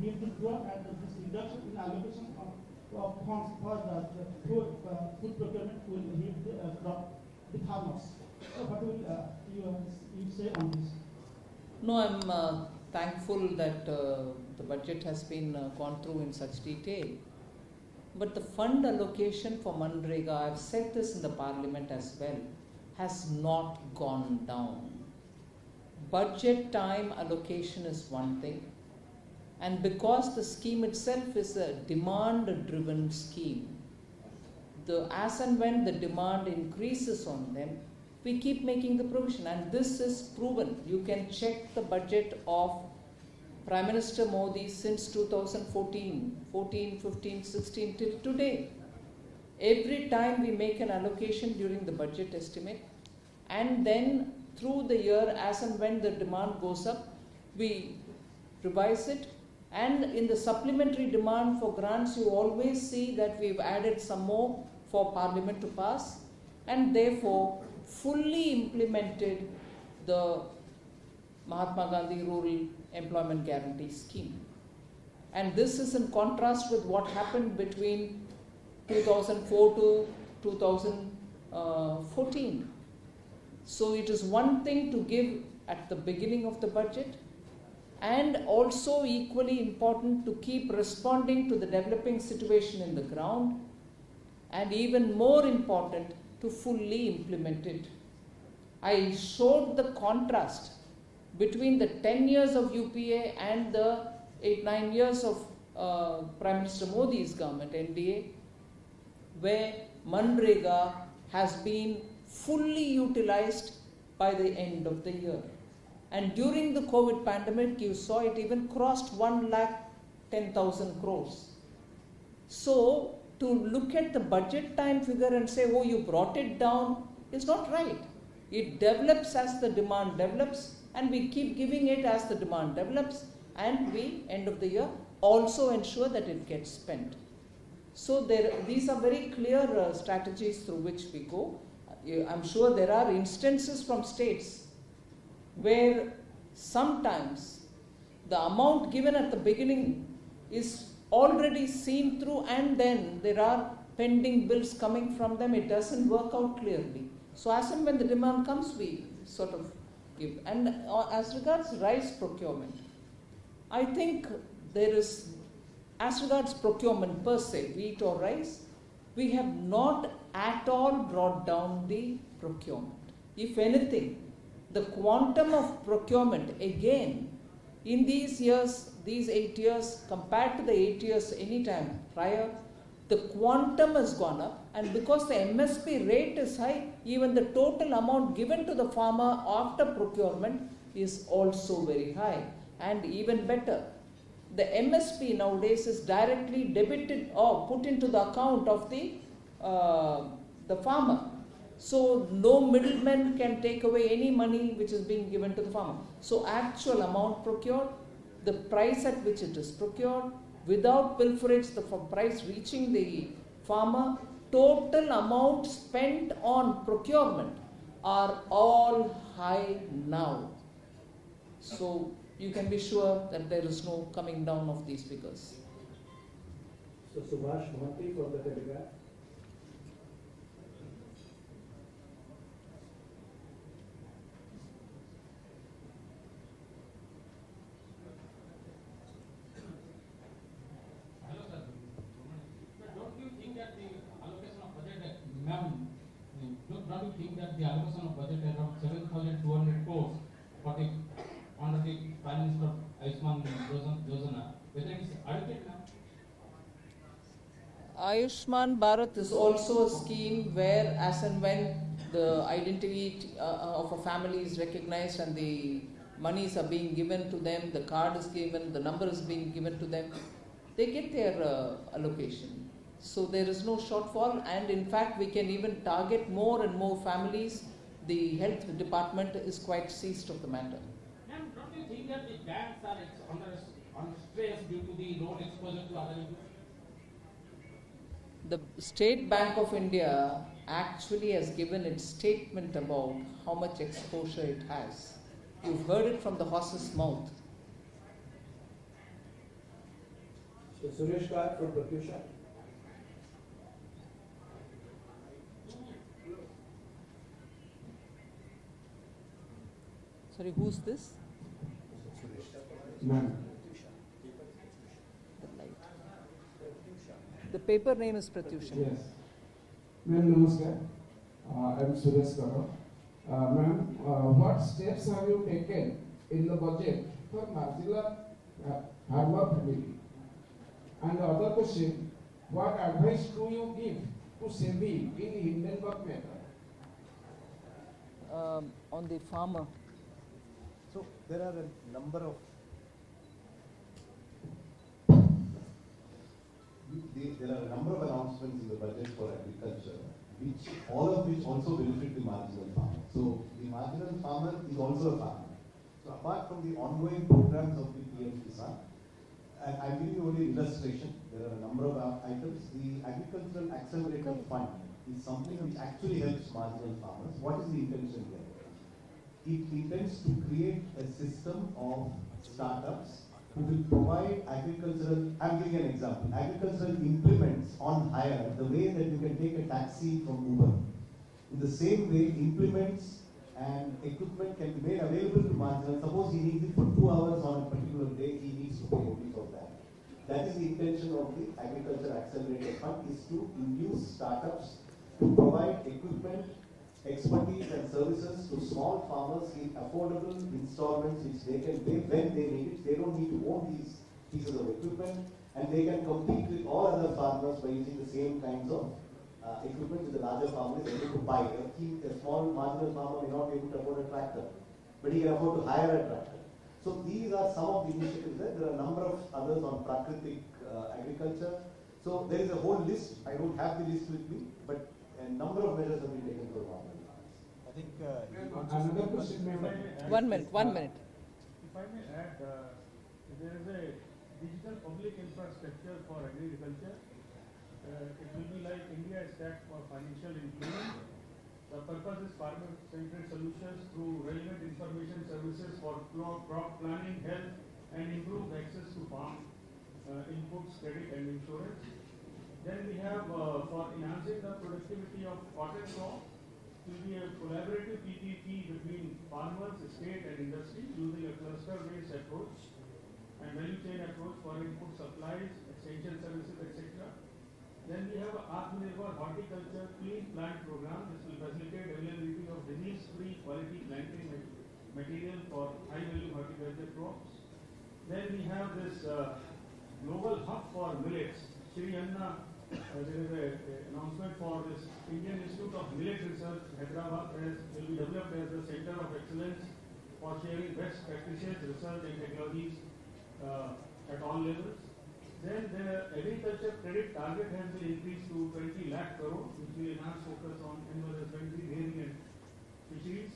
give the poor and this reduction in allocation of funds for the food procurement will hit the farmers. So what will you say on this? No, I'm thankful that the budget has been gone through in such detail. But the fund allocation for Manrega, I've said this in the Parliament as well, has not gone down. Budget time allocation is one thing, and because the scheme itself is a demand-driven scheme, as and when the demand increases on them, we keep making the provision, and this is proven. You can check the budget of Prime Minister Modi since 2014, 14, 15, 16 till today. Every time we make an allocation during the budget estimate, and then through the year, as and when the demand goes up, we revise it. And in the supplementary demand for grants, you always see that we've added some more for Parliament to pass, and therefore fully implemented the Mahatma Gandhi Rural Employment Guarantee Scheme. And this is in contrast with what happened between 2004 to 2014. So it is one thing to give at the beginning of the budget, and also equally important to keep responding to the developing situation in the ground, and even more important to fully implement it. I showed the contrast between the 10 years of UPA and the 8-9 years of Prime Minister Modi's government, NDA, where Manrega has been fully utilized by the end of the year. And during the COVID pandemic, you saw it even crossed 1,10,000 crores. So to look at the budget time figure and say, oh, you brought it down, is not right. It develops as the demand develops, and we keep giving it as the demand develops, and we, end of the year, also ensure that it gets spent. So these are very clear strategies through which we go. I'm sure there are instances from states where sometimes the amount given at the beginning is already seen through, and then there are pending bills coming from them. It doesn't work out clearly. So as and when the demand comes, we sort of give. And as regards rice procurement, I think there is, as regards procurement per se, wheat or rice, we have not at all brought down the procurement. If anything, the quantum of procurement, again, in these years, these 8 years, compared to the 8 years any time prior, the quantum has gone up, and because the MSP rate is high, even the total amount given to the farmer after procurement is also very high. And even better, the MSP nowadays is directly debited or put into the account of the farmer. So no middleman can take away any money which is being given to the farmer. So actual amount procured, the price at which it is procured, without pilferage, the price reaching the farmer, total amount spent on procurement are all high now. So you can be sure that there is no coming down of these figures. So Subhash Mohanty from the Telegraph. Don't you think that the allocation of budget around 7,200 crores for the under the Prime Minister Ayushman Yojana, whether it is adequate now? Ayushman Bharat is also a scheme where, as and when the identity of a family is recognized and the monies are being given to them, the card is given, the number is being given to them, they get their allocation. So there is no shortfall, and in fact we can even target more and more families. The health department is quite seized of the matter. Ma'am, don't you think that the banks are under stress due to the loan exposure to other inputs? The State Bank of India actually has given its statement about how much exposure it has. You've heard it from the horse's mouth. So Suresh Kar from Pratyusha. Sorry, who's this? Ma'am. The paper name is Pratyusha. Yes. Ma'am, namaskar. I am Suresh Kar. Ma'am, what steps have you taken in the budget for marginal farmer family? And the other question, what advice do you give to SEBI in Hindenburg matter? On the farmer. So there are a number of announcements in the budget for agriculture, all of which also benefit the marginal farmer. So the marginal farmer is also a farmer. So apart from the ongoing programs of the PM Kisan, and I'm giving you only illustration. There are a number of items. The Agricultural Accelerator Fund is something which actually helps marginal farmers. What is the intention here? It intends to create a system of startups who will provide agricultural, I'm giving an example, agricultural implements on hire, the way that you can take a taxi from Uber. In the same way, implements and equipment can be made available to marginal. Suppose he needs it for 2 hours on a particular day, he needs to pay only for that. That is the intention of the Agriculture Accelerator Fund, is to induce startups to provide equipment, expertise and services to small farmers in affordable installments which they can pay when they need it. They don't need to own these pieces of equipment, and they can compete with all other farmers by using the same kinds of equipment which the larger farmer is able to buy. A small marginal farmer may not be able to afford a tractor, but he can afford to hire a tractor. So these are some of the initiatives there. There are a number of others on Prakritik agriculture. So there is a whole list. I don't have the list with me, but a number of measures have been taken for farmers. I think Another question, ma'am. 1 minute, 1 minute. If I may add, there is a digital public infrastructure for agriculture. It will be like India Stack for financial inclusion. The purpose is farmer-centered solutions through relevant information services for crop planning, health, and improved access to farm inputs, credit, and insurance. Then we have for enhancing the productivity of cotton crop, it will be a collaborative PPP between farmers, state, and industry using a cluster-based approach and value chain approach for input supplies, extension services, etc. Then we have a Atmanirbhar horticulture clean plant program. This will facilitate availability of disease-free quality planting material for high-value horticulture crops. Then we have this global hub for millets. Shri Anna, there is an announcement for this Indian Institute of Millet Research, Hyderabad, will be developed as a center of excellence for sharing best practices, research, and technologies at all levels. Then the agriculture credit target has been increased to 20 lakh crore, which will enhance focus on animal husbandry, dairy, and fisheries.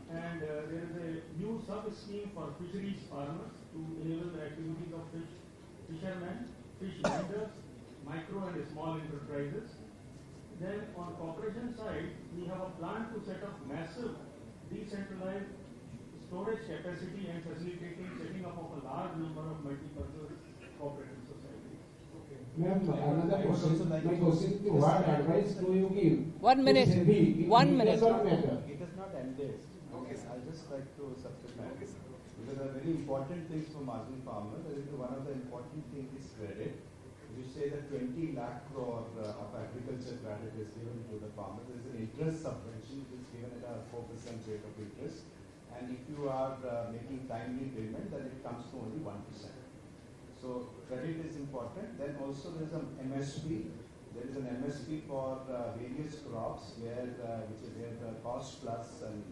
And there is a new sub-scheme for fisheries farmers to enable the activities of fishermen, fish vendors, micro and small enterprises. Then on corporation side, we have a plan to set up massive decentralized storage capacity and facilitating setting up of a large number of multi-purpose cooperative societies. Ma'am, another question. My question is, what advice do you give? 1 minute. to SEBI in 1 minute. Hindenburg matter? it is not ended. Okay, I'll just like to supplement. Because there are very important things for marginal farmers. I think one of the important things is credit. You say that 20 lakh crore of agriculture credit is given to the farmers. There is an interest subvention which is given at a 4% rate of interest. And if you are making timely payment, then it comes to only 1%. So credit is important. Then also there is an MSP. There is an MSP for various crops where which is where the cost plus and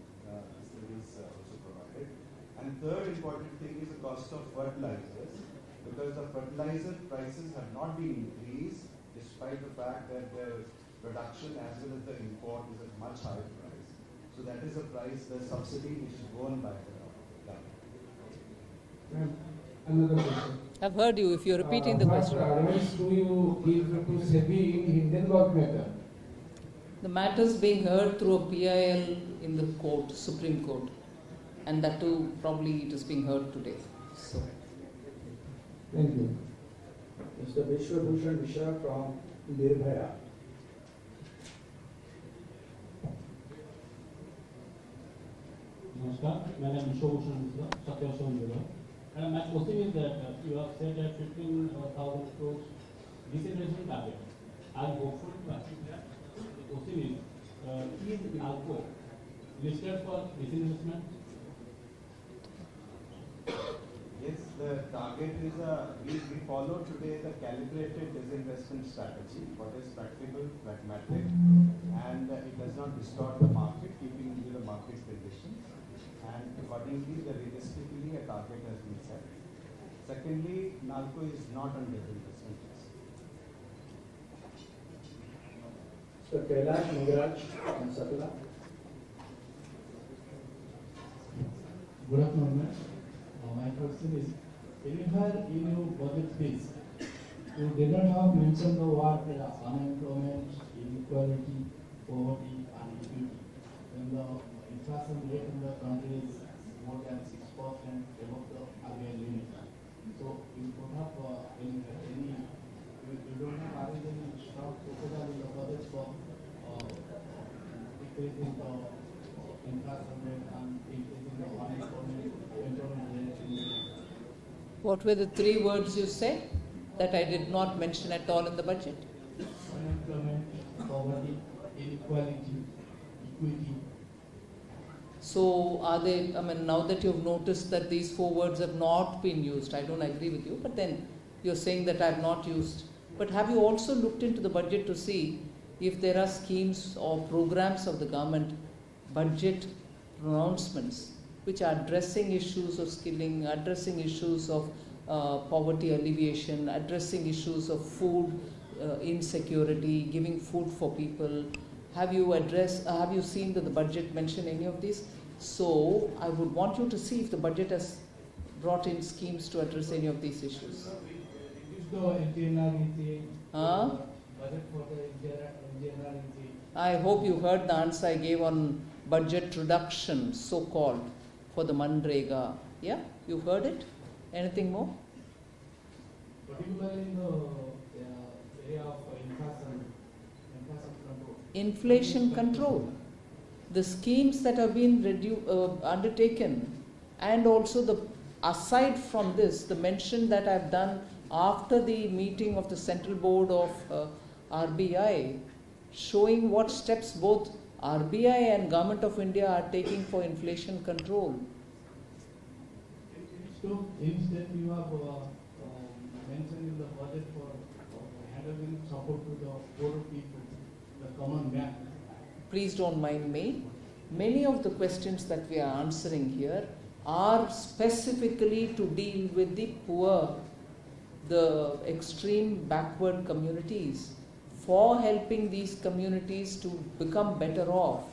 is also provided. And third important thing is the cost of fertilizers, because the fertilizer prices have not been increased despite the fact that the production as well as the import is at much higher price. So that is the price, the subsidy which is borne by the government. Ma'am, another question. I've heard you if you're repeating the question. What advice do you give to SEBI in Hindenburg matter? The matter is being heard through a PIL in the court, Supreme Court, and that too probably it is being heard today. So. Thank you. Mr. Vishwabhushan Mishra from Nirbhaya. Namaskar, my name is Vishwabhushan Mishra, Satyaswa Nirbhaya. And my question is that you have said that 15,000 crores decentralization target. I am hopeful to achieve that. The question is NALCO listed for disinvestment? Yes, the target is we follow today the calibrated disinvestment strategy, what is practical, pragmatic, and it does not distort the market, keeping into the market conditions. And accordingly, realistically, a target has been set. Secondly, NALCO is not on disinvestment list. Mr. Kailash Nagaraj from Satla. Good afternoon, ma'am. My question is, anywhere in your budget speech, you did not have mentioned the word unemployment, inequality, poverty, and inequity. When the inflation rate in the country is more than 6% above the RBI limit. So you don't have you don't have arranged any strong proposal in the budget for decreasing the inflation rate and increasing the unemployment rate. What were the 3 words you said that I did not mention at all in the budget? Unemployment, poverty, inequality, equity. So are they, now that you've noticed that these 4 words have not been used, I don't agree with you, but then you're saying that I've not used. But have you also looked into the budget to see if there are schemes or programs of the government, budget pronouncements, which are addressing issues of skilling, addressing issues of poverty alleviation, addressing issues of food insecurity, giving food for people? Have you seen that the budget mention any of these? So I would want you to see if the budget has brought in schemes to address any of these issues. Budget for the I hope you heard the answer I gave on budget reduction, so-called, for the Manrega. Yeah, you heard it? Anything more? Particularly in the area of inflation control. Inflation control. The schemes that have been undertaken, and also aside from this, the mention that I've done after the meeting of the Central Board of RBI, showing what steps both RBI and Government of India are taking for inflation control. So, instead you have mentioned in the budget for handling support to the poor people, the common man. Please don't mind me. Many of the questions that we are answering here are specifically to deal with the poor, the extreme backward communities, for helping these communities to become better off.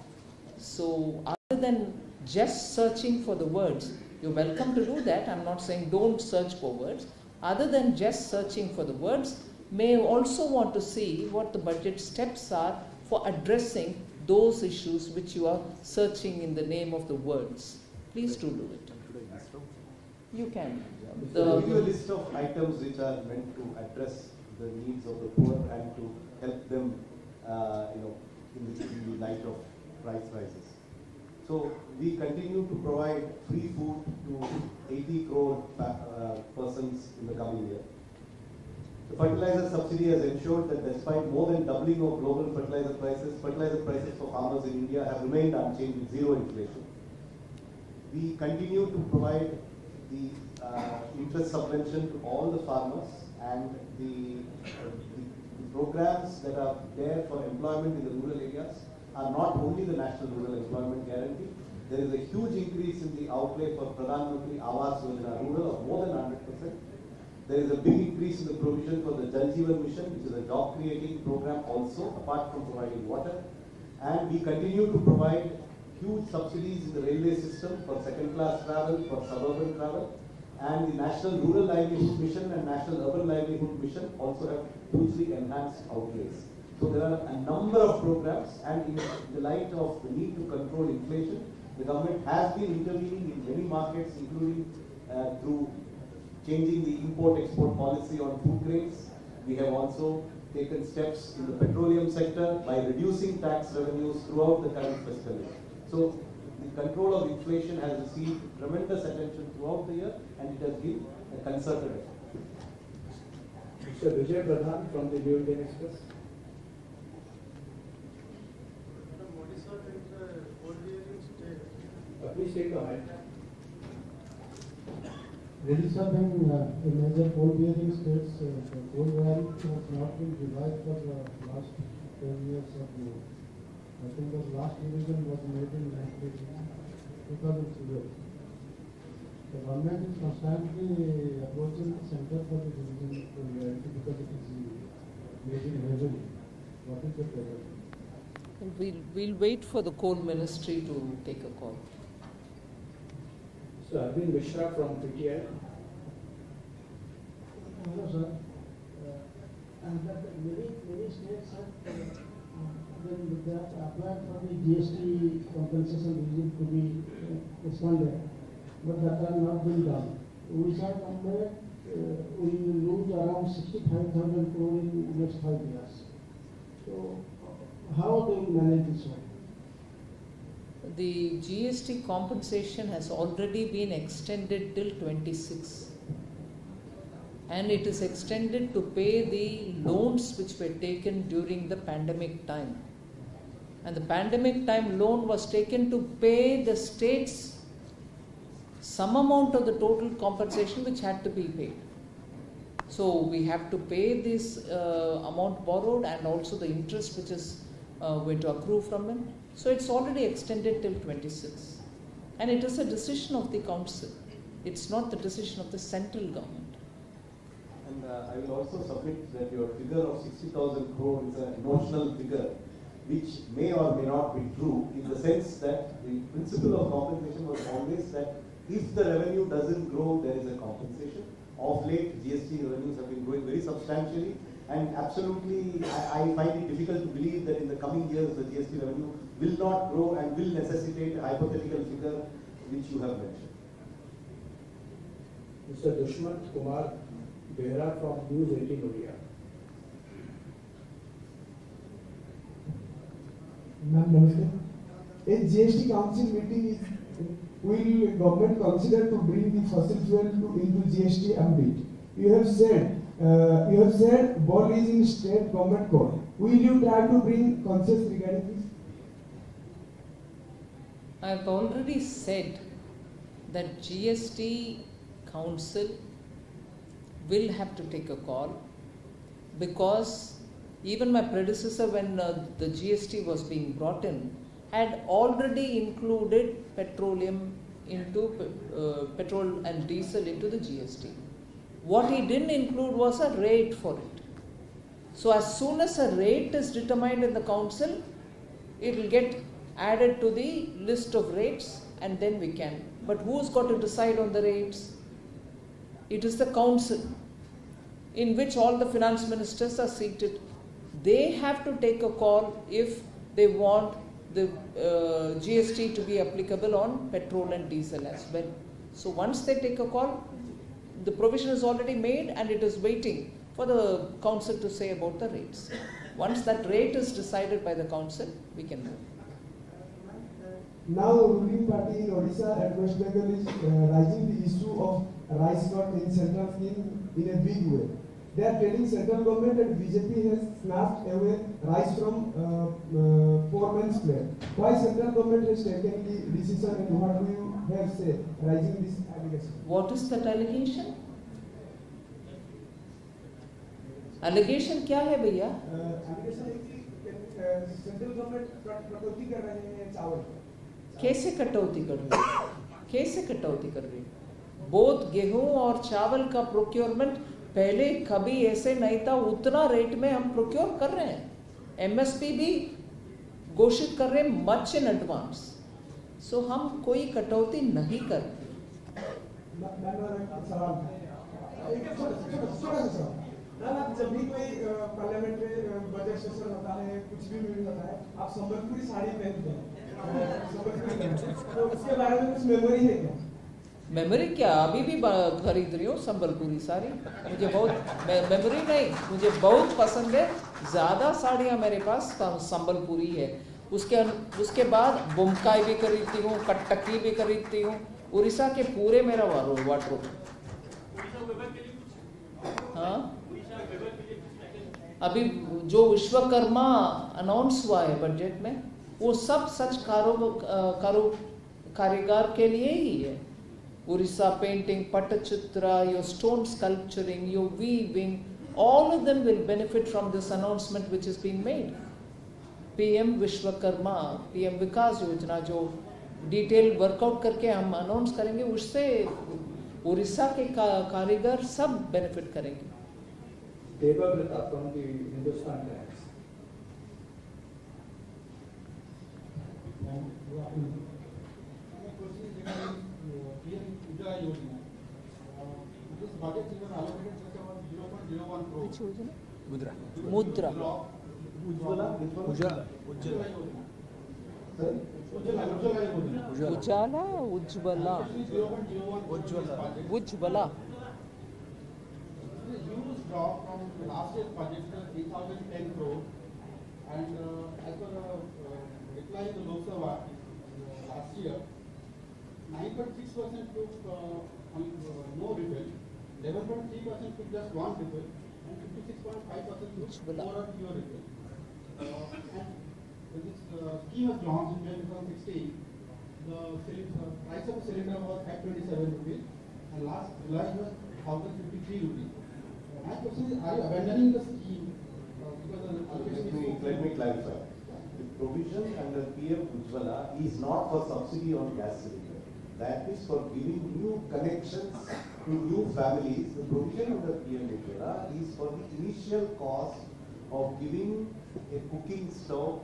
So other than just searching for the words, you're welcome to do that. I'm not saying don't search for words. Other than just searching for the words, may also want to see what the budget steps are for addressing those issues which you are searching in the name of the words. Please do it. You can. Give you a list of items which are meant to address the needs of the poor and to help them, in the light of price rises. So we continue to provide free food to 80 crore persons in the coming year. The fertilizer subsidy has ensured that despite more than doubling of global fertilizer prices for farmers in India have remained unchanged with zero inflation. We continue to provide the interest subvention to all the farmers, and the programs that are there for employment in the rural areas are not only the National Rural Employment Guarantee. There is a huge increase in the outlay for Pradhan Mantri Awas Yojana Rural of more than 100%. There is a big increase in the provision for the Jal Jeevan Mission, which is a job creating program also, apart from providing water. And we continue to provide huge subsidies in the railway system for second class travel, for suburban travel. And the National Rural Livelihood Mission and National Urban Livelihood Mission also have hugely enhanced outlays. So there are a number of programs, and in the light of the need to control inflation, the government has been intervening in many markets, including through changing the import-export policy on food grains, We have also taken steps in the petroleum sector by reducing tax revenues throughout the current fiscal year. So the control of inflation has received tremendous attention throughout the year, and it has been a concerted effort. Mr. Vijay Pradhan from the New Indian Express. Please take the mic. Odisha being a major coal-bearing states, the coal value has not been revised for the last 10 years or more. I think the last revision was made in 2003. The government is constantly approaching the center for the revision of coal value because it is making revenue. What is the problem? We'll wait for the coal ministry to take a call. So Arvind Mishra from PTI. Hello, sir. Many states have applied for the GST compensation regime to be expanded, but that has not been done. Odisha government will lose around 65,000 crore in the next 5 years. So, how do you manage this one? The GST compensation has already been extended till 26, and it is extended to pay the loans which were taken during the pandemic time. And the pandemic time loan was taken to pay the states some amount of the total compensation which had to be paid. So we have to pay this amount borrowed and also the interest which is going to accrue from it. So it's already extended till 26. And it is a decision of the council. It's not the decision of the central government. And I will also submit that your figure of 60,000 crore is a notional figure, which may or may not be true, in the sense that the principle of compensation was always that if the revenue doesn't grow, there is a compensation. Of late, GST revenues have been growing very substantially, and absolutely, I find it difficult to believe that in the coming years, the GST revenue will not grow and will necessitate a hypothetical figure which you have mentioned. Mr. Dushmant Kumar Behra from News 18 Odia. Ma'am, namaste. In GST Council meeting, will government consider to bring the fossil fuel into GST ambit? You have said ball is in state government court. Will you try to bring conscience regarding this? I have already said that GST Council will have to take a call, because even my predecessor, when the GST was being brought in, had already included petroleum into petrol and diesel into the GST. What he didn't include was a rate for it. So as soon as a rate is determined in the council, it will get added to the list of rates, and then we can. But who's got to decide on the rates? It is the council, in which all the finance ministers are seated. They have to take a call if they want the GST to be applicable on petrol and diesel as well. So once they take a call, the provision is already made and it is waiting for the council to say about the rates. Once that rate is decided by the council, we can move. Now, ruling party in Odisha and West Bengal is raising the issue of rice cut in central scheme in a big way. They are telling central government that BJP has snatched away rice from poor man's plate. Why central government has taken the decision, and what do you have say raising this allegation? What is that allegation? Allegation क्या है भैया? Allegation है कि central government कटौती कर रहे हैं चावल। कैसे कटौती कर रही है? कैसे कटौती कर रही है? बोथ गेहूं और चावल का प्रोक्योरमेंट पहले कभी ऐसे नहीं था, उतना रेट में हम प्रोक्योर कर रहे हैं. एमएसपी भी घोषित कर रहे हैं मच इन एडवांस. सो हम कोई कटौती नहीं कर रहे. जब भी कोई पार्लियामेंट में बजट सेशन होता है, कुछ भी मीटिंग होता है, आप संबलपुरी साड़ी पहनते हैं, तो उसके बारे में कुछ मेमोरी है क्या? मेमोरी क्या, अभी भी खरीद रही हूँ संबलपुरी साड़ी, मुझे बहुत मेमोरी नहीं, मुझे बहुत पसंद है, ज़्यादा साड़ियाँ मेरे पास संबलपुरी है। उसके बाद बुमकाई भी खरीदती हूँ, कटकी भी खरीदती हूँ, उड़ीसा के पूरे मेरा वार्डरोब। हाँ, अभी जो विश्वकर्मा अनाउंस हुआ है बजट में, वो सब सच कारीगर के लिए ही है। Orissa painting, Pattachitra, your stone sculpturing, your weaving, all of them will benefit from this announcement which is being made. PM Vishwakarma, PM Vikas Yojana जो डिटेल वर्कआउट करके हम अनाउंस करेंगे, उससे उड़ीसा के कारीगर सब बेनिफिट करेंगे। Devabrata from the Hindustan Times. This budget is allocated just about 0.01 crore. Which Yojana? Mudra. Mudra. Ujjwala. Ujjwala. Ujjala, Ujjwala. Ujjwala. This is a huge drop from last year's budget, 3,010 crore, and as per reply to Lok Sabha last year, 9.6% took no refill, 11.3% took just one refill, and 56.5% took more or fewer refill. And when this scheme was launched in May 2016, the price of a cylinder was 527 rupees, and last July it was 1,053 rupees. My question is, are you abandoning the scheme because the allocation Let me clarify. The provision under PM Ujjwala is not for subsidy on gas cylinder. That is for giving new connections to new families. The provision under PM Ujjwala is for the initial cost of giving a cooking stove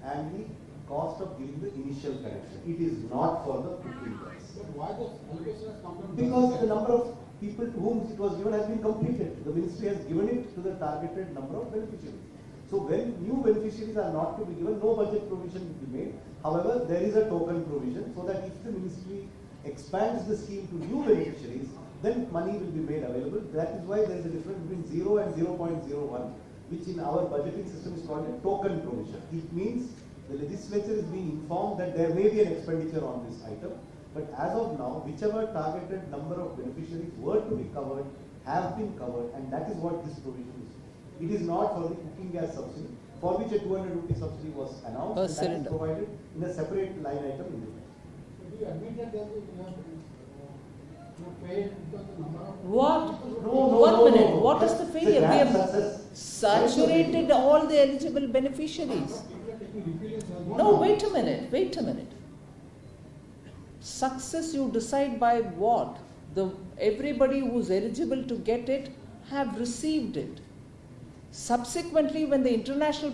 and the cost of giving the initial connection. It is not for the cooking gas. But why the allocation has come from? Because the number of people to whom it was given has been completed. The ministry has given it to the targeted number of beneficiaries. So when new beneficiaries are not to be given, no budget provision will be made. However, there is a token provision so that if the ministry expands the scheme to new beneficiaries, then money will be made available. That is why there is a difference between 0 and 0.01, which in our budgeting system is called a token provision. It means the legislature is being informed that there may be an expenditure on this item, but as of now, whichever targeted number of beneficiaries were to be covered have been covered, and that is what this provision is. It is not for the cooking gas subsidy, for which a 200 rupee subsidy was announced, and that is provided in a separate line item in the budget. Do you admit that there is failed because the number of... What? No, One minute. no. What is the failure? We have saturated all the eligible beneficiaries. No, wait a minute. Wait a minute. Success you decide by what? Everybody who is eligible to get it have received it. Subsequently, when the international